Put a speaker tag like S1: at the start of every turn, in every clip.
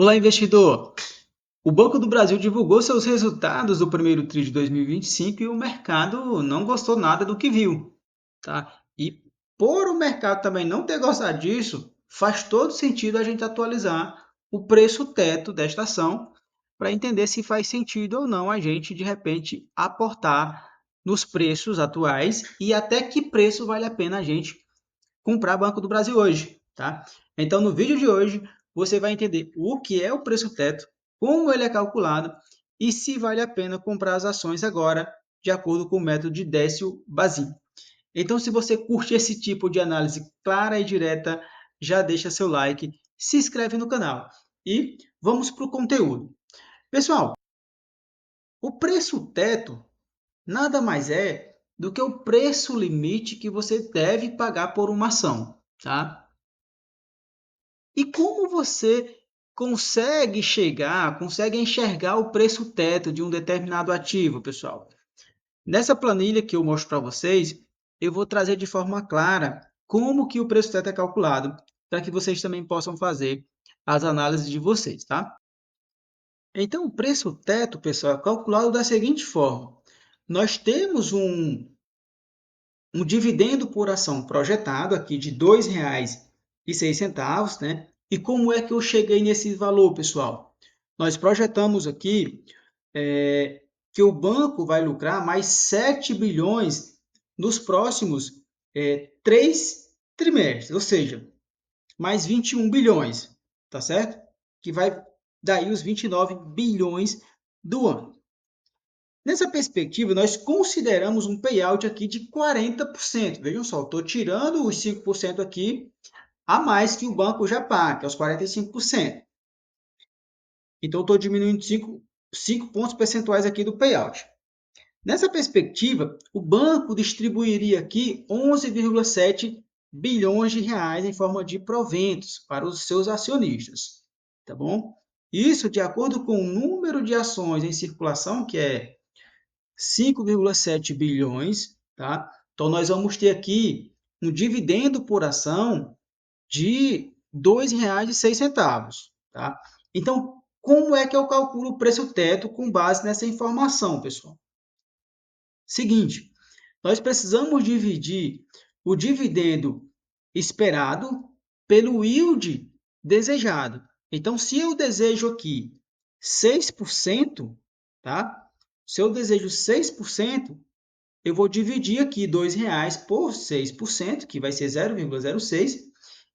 S1: Olá, investidor! O Banco do Brasil divulgou seus resultados do primeiro TRI de 2025 e o mercado não gostou nada do que viu, tá? E por o mercado também não ter gostado disso, faz todo sentido a gente atualizar o preço teto desta ação para entender se faz sentido ou não a gente, de repente, aportar nos preços atuais e até que preço vale a pena a gente comprar Banco do Brasil hoje, tá? Então, no vídeo de hoje, você vai entender o que é o preço teto, como ele é calculado e se vale a pena comprar as ações agora, de acordo com o método de Décio Bazin. Então, se você curte esse tipo de análise clara e direta, já deixa seu like, se inscreve no canal e vamos para o conteúdo. Pessoal, o preço teto nada mais é do que o preço limite que você deve pagar por uma ação, tá? E como você consegue enxergar o preço teto de um determinado ativo, pessoal? Nessa planilha que eu mostro para vocês, eu vou trazer de forma clara como que o preço teto é calculado, para que vocês também possam fazer as análises de vocês, tá? Então, o preço teto, pessoal, é calculado da seguinte forma. Nós temos um dividendo por ação projetado aqui de R$ 2,06, né? E como é que eu cheguei nesse valor, pessoal? Nós projetamos aqui que o banco vai lucrar mais 7 bilhões nos próximos 3 trimestres, ou seja, mais 21 bilhões, tá certo? Que vai daí os 29 bilhões do ano. Nessa perspectiva, nós consideramos um payout aqui de 40%. Vejam só, estou tirando os 5% aqui a mais que o banco já paga, que é os 45%. Então, estou diminuindo 5 pontos percentuais aqui do payout. Nessa perspectiva, o banco distribuiria aqui 11,7 bilhões de reais em forma de proventos para os seus acionistas, tá bom? Isso de acordo com o número de ações em circulação, que é 5,7 bilhões, tá? Então, nós vamos ter aqui um dividendo por ação de R$ 2,06, tá? Então, como é que eu calculo o preço teto com base nessa informação, pessoal? Seguinte, nós precisamos dividir o dividendo esperado pelo yield desejado. Então, se eu desejo aqui 6%, tá? Se eu desejo 6%, eu vou dividir aqui R$ 2,00 por 6%, que vai ser 0,06,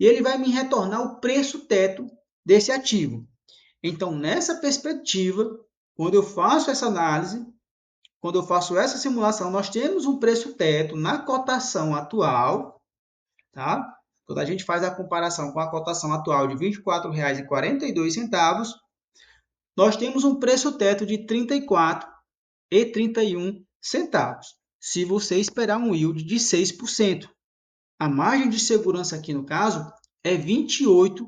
S1: e ele vai me retornar o preço teto desse ativo. Então, nessa perspectiva, quando eu faço essa análise, quando eu faço essa simulação, nós temos um preço teto na cotação atual, tá? Quando a gente faz a comparação com a cotação atual de R$ 24,42, nós temos um preço teto de R$ 34,31, se você esperar um yield de 6%. A margem de segurança aqui no caso é 28%.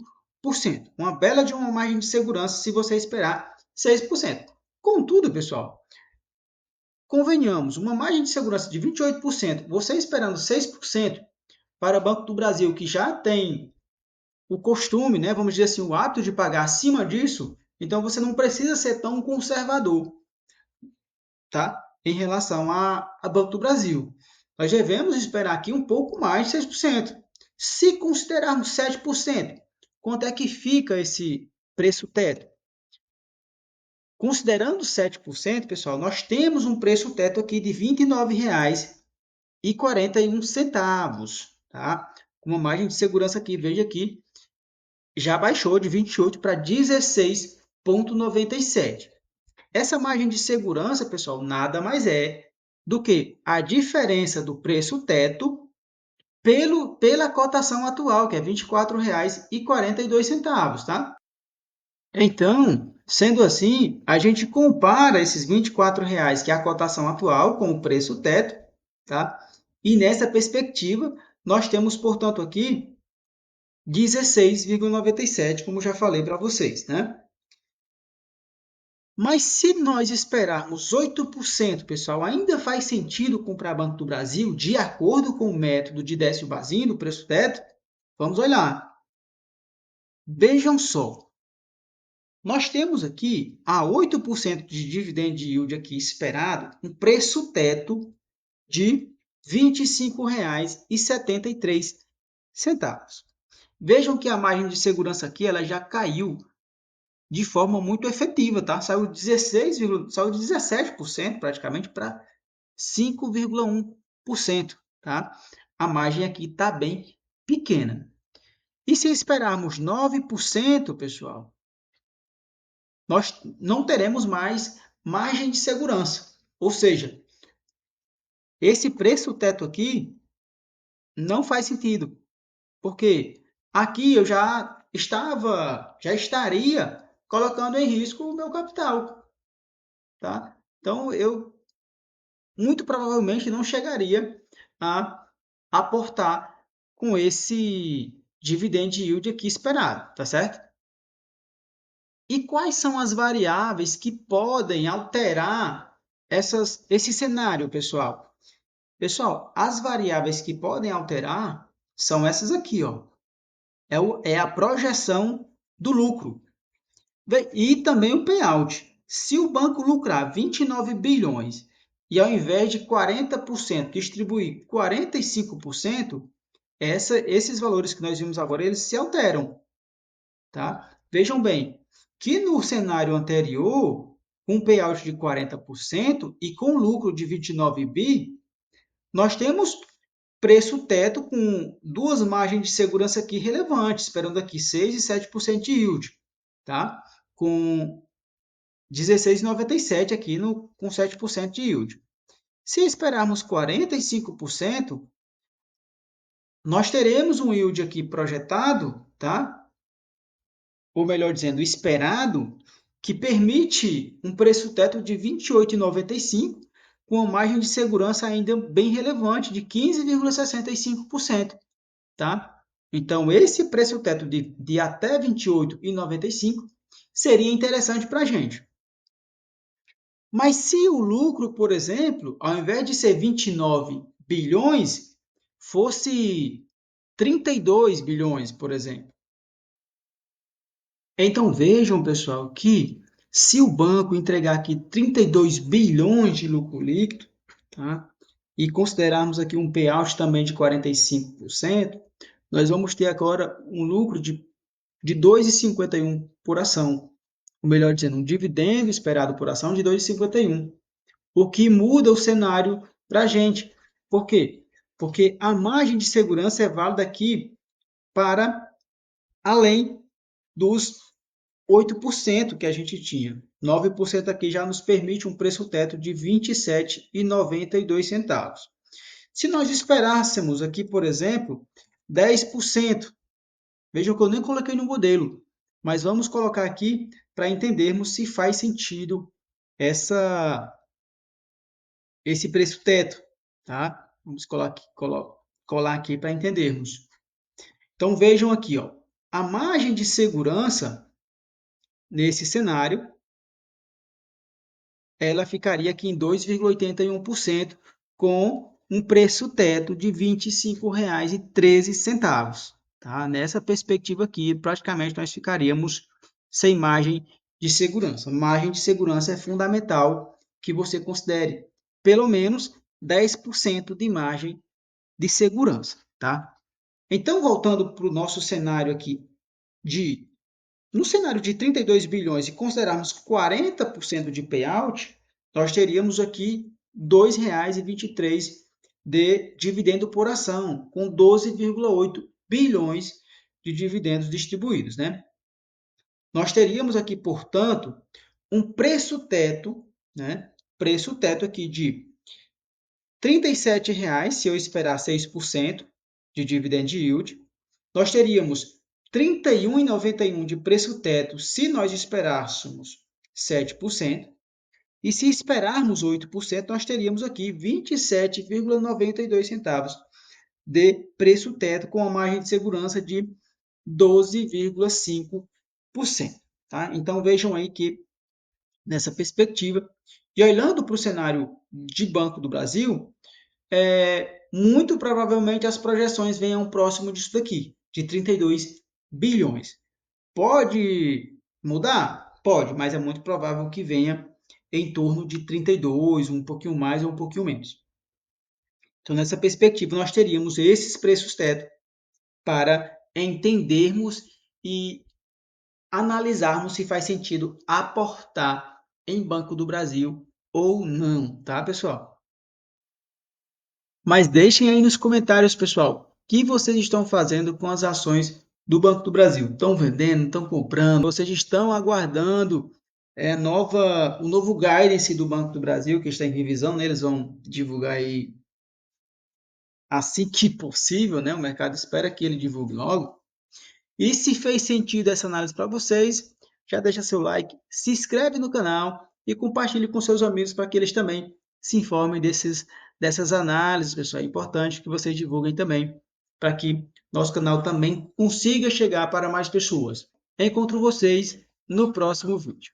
S1: Uma bela de uma margem de segurança se você esperar 6%. Contudo, pessoal, convenhamos, uma margem de segurança de 28%, você esperando 6% para o Banco do Brasil, que já tem o costume, né, vamos dizer assim, o hábito de pagar acima disso, então você não precisa ser tão conservador, tá? Em relação a Banco do Brasil. Nós devemos esperar aqui um pouco mais de 6%. Se considerarmos 7%, quanto é que fica esse preço teto? Considerando 7%, pessoal, nós temos um preço teto aqui de R$ 29,41, tá? Com uma margem de segurança aqui, veja aqui, já baixou de 28 para 16,97. Essa margem de segurança, pessoal, nada mais é do que a diferença do preço teto pela cotação atual, que é R$ 24,42, tá? Então, sendo assim, a gente compara esses R$ 24,00, que é a cotação atual, com o preço teto, tá? E nessa perspectiva, nós temos, portanto, aqui 16,97, como já falei para vocês, né? Mas se nós esperarmos 8%, pessoal, ainda faz sentido comprar Banco do Brasil de acordo com o método de Décio Bazin, do preço teto? Vamos olhar. Vejam só. Nós temos aqui a 8% de dividend yield aqui esperado, um preço teto de R$ 25,73. Vejam que a margem de segurança aqui ela já caiu de forma muito efetiva, tá? Saiu de 17% praticamente para 5,1%, tá? A margem aqui está bem pequena. E se esperarmos 9%, pessoal, nós não teremos mais margem de segurança. Ou seja, esse preço teto aqui não faz sentido, porque aqui eu já estaria colocando em risco o meu capital, tá? Então eu muito provavelmente não chegaria a aportar com esse dividend yield aqui esperado, tá certo? E quais são as variáveis que podem alterar esse cenário, pessoal? Pessoal, as variáveis que podem alterar são essas aqui, ó. É a projeção do lucro. E também o payout. Se o banco lucrar 29 bilhões e ao invés de 40% distribuir 45%, esses valores que nós vimos agora, eles se alteram. Tá? Vejam bem, que no cenário anterior, com payout de 40% e com lucro de 29 bi, nós temos preço teto com duas margens de segurança aqui relevantes, esperando aqui 6% e 7% de yield, tá? Com 16,97 aqui com 7% de yield. Se esperarmos 45%, nós teremos um yield aqui projetado, tá? Ou melhor dizendo, esperado, que permite um preço teto de R$ 28,95, com uma margem de segurança ainda bem relevante, de 15,65%. Tá? Então, esse preço teto de até R$ 28,95 seria interessante para a gente. Mas se o lucro, por exemplo, ao invés de ser 29 bilhões, fosse 32 bilhões, por exemplo. Então vejam, pessoal, que se o banco entregar aqui 32 bilhões de lucro líquido, tá? E considerarmos aqui um payout também de 45%, nós vamos ter agora um lucro de 2,51 por ação. Ou melhor dizendo, um dividendo esperado por ação de 2,51. O que muda o cenário para a gente. Por quê? Porque a margem de segurança é válida aqui para além dos 8% que a gente tinha. 9% aqui já nos permite um preço teto de R$ 27,92. Se nós esperássemos aqui, por exemplo, 10%, vejam que eu nem coloquei no modelo, mas vamos colocar aqui para entendermos se faz sentido esse preço teto, tá? Vamos colar aqui para entendermos. Então vejam aqui, ó, a margem de segurança nesse cenário, ela ficaria aqui em 2,81% com um preço teto de R$ 25,13. Tá? Nessa perspectiva aqui, praticamente nós ficaríamos sem margem de segurança. Margem de segurança é fundamental que você considere pelo menos 10% de margem de segurança. Tá? Então, voltando para o nosso cenário aqui no cenário de 32 bilhões e considerarmos 40% de payout, nós teríamos aqui R$ 2,23 de dividendo por ação, com 12,8 bilhões de dividendos distribuídos, né? Nós teríamos aqui, portanto, um preço teto, né? Preço teto aqui de R$ 37,00 se eu esperar 6% de dividend yield. Nós teríamos R$ 31,91 de preço teto se nós esperássemos 7%. E se esperarmos 8%, nós teríamos aqui R$ 27,92 de preço teto com a margem de segurança de 12,5%. Tá? Então vejam aí que nessa perspectiva, e olhando para o cenário de Banco do Brasil, muito provavelmente as projeções venham próximo disso daqui, de 32 bilhões. Pode mudar? Pode, mas é muito provável que venha em torno de 32, um pouquinho mais ou um pouquinho menos. Então, nessa perspectiva, nós teríamos esses preços teto para entendermos e analisarmos se faz sentido aportar em Banco do Brasil ou não, tá, pessoal? Mas deixem aí nos comentários, pessoal, o que vocês estão fazendo com as ações do Banco do Brasil? Estão vendendo, estão comprando? Vocês estão aguardando o novo guidance do Banco do Brasil, que está em revisão, né? Eles vão divulgar aí assim que possível, né? O mercado espera que ele divulgue logo. E se fez sentido essa análise para vocês, já deixa seu like, se inscreve no canal e compartilhe com seus amigos para que eles também se informem dessas análises, pessoal. É importante que vocês divulguem também para que nosso canal também consiga chegar para mais pessoas. Encontro vocês no próximo vídeo.